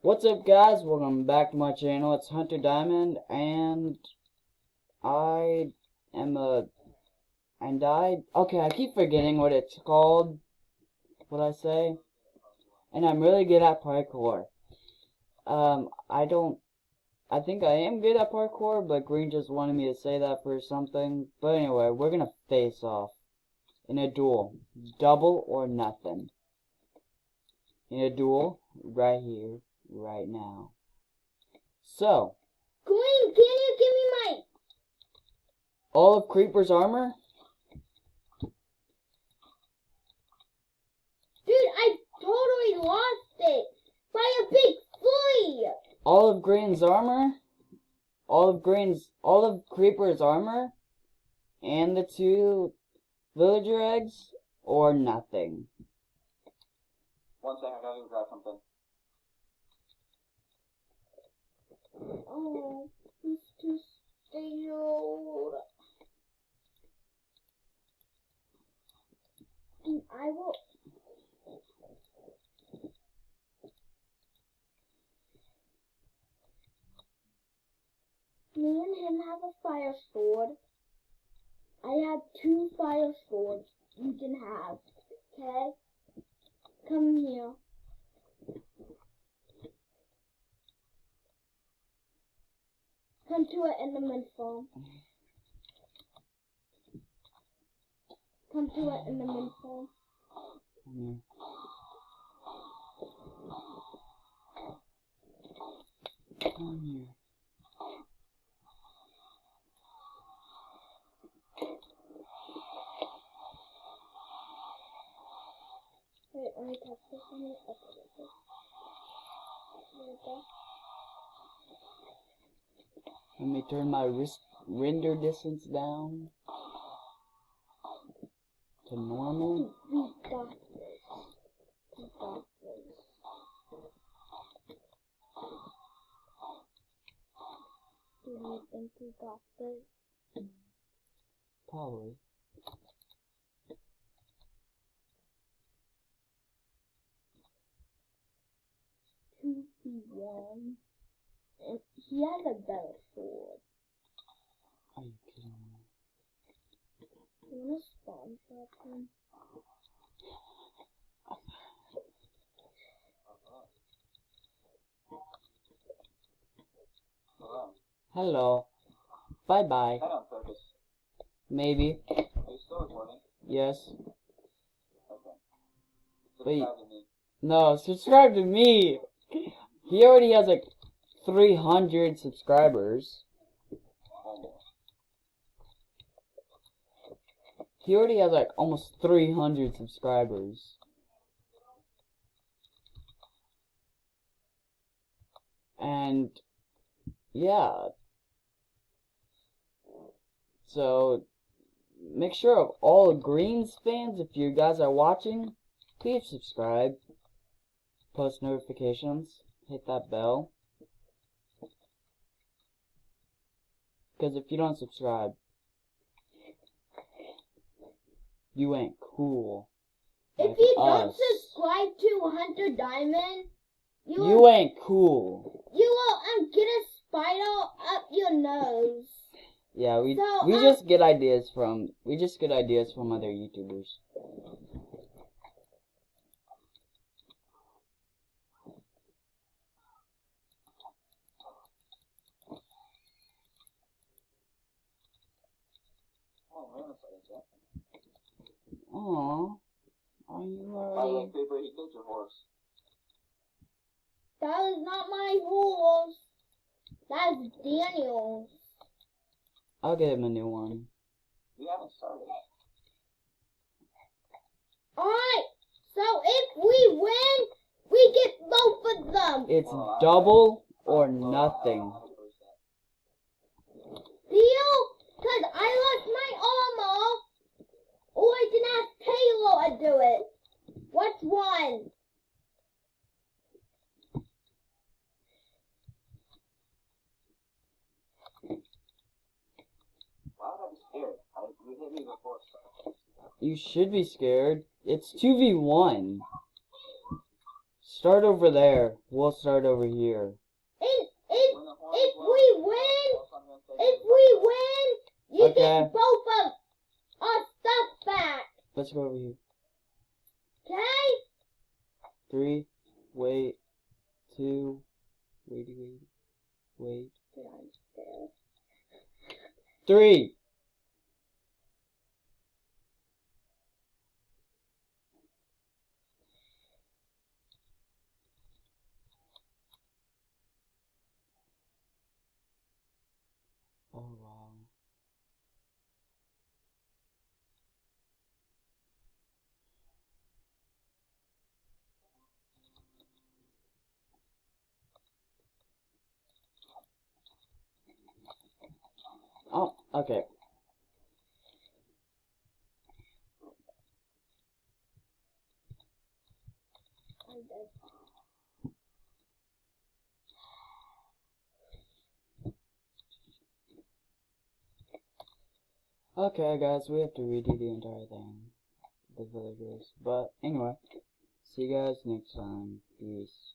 What's up, guys? Welcome back to my channel. It's Hunter Diamond, and I keep forgetting what it's called, what I say, and I'm really good at parkour. I think I am good at parkour, but Green just wanted me to say that for something. But anyway, we're gonna face off in a duel, double or nothing. In a duel, right here, right now. So, Green, can you give me my... all of Creeper's armor? Dude, I totally lost it by a big flea. All of Green's armor? All of Creeper's armor? And the 2 villager eggs? Or nothing? 1 second, I gotta go grab something. Oh, it's too stale. And I will... Me and him have a fire sword. I have 2 fire swords you can have. Okay? Come here. Come to an enderman farm. Come to an enderman farm. Come here. Wait, let me touch this on the upper. There we go. Let me turn my render distance down to normal. We got this. We got this. Do you think we got this? Probably. Two V1. And he has a better sword. Are you kidding me? You wanna spawn trap him? Hello. Bye bye. Head on focus. Maybe. Are you still recording? Yes. Okay. Wait. Subscribe to me. No, subscribe to me. He already has like 300 subscribers. Almost. He already has like almost 300 subscribers. And yeah. So make sure of all Greens fans, if you guys are watching, please subscribe. Post notifications. Hit that bell. Because if you don't subscribe, you ain't cool. If Like you don't us. subscribe to Hunter Diamond, You ain't cool. you will get a spider up your nose. Yeah, we So, just get ideas from other YouTubers. Oh, man, that's like that. Aww. Are you By the way, already? Paper, he killed your horse. That is not my horse. That is Daniel's. I'll get him a new one. We haven't started. Alright, so if we win, we get both of them. It's double or nothing. Deal? Because I lost my armor. Or I can ask Taylor to do it. What's one? Why would I be scared? You hit me before. You should be scared. It's 2v1. Start over there. We'll start over here. If we win, you Okay. get both of our stuff back. Let's go over here. Okay? 3. Wait. 2. Wait. Get on stairs. 3. Oh wow. Oh, okay. I'm dead. Okay, guys, we have to redo the entire thing. The villagers. But anyway, see you guys next time. Peace.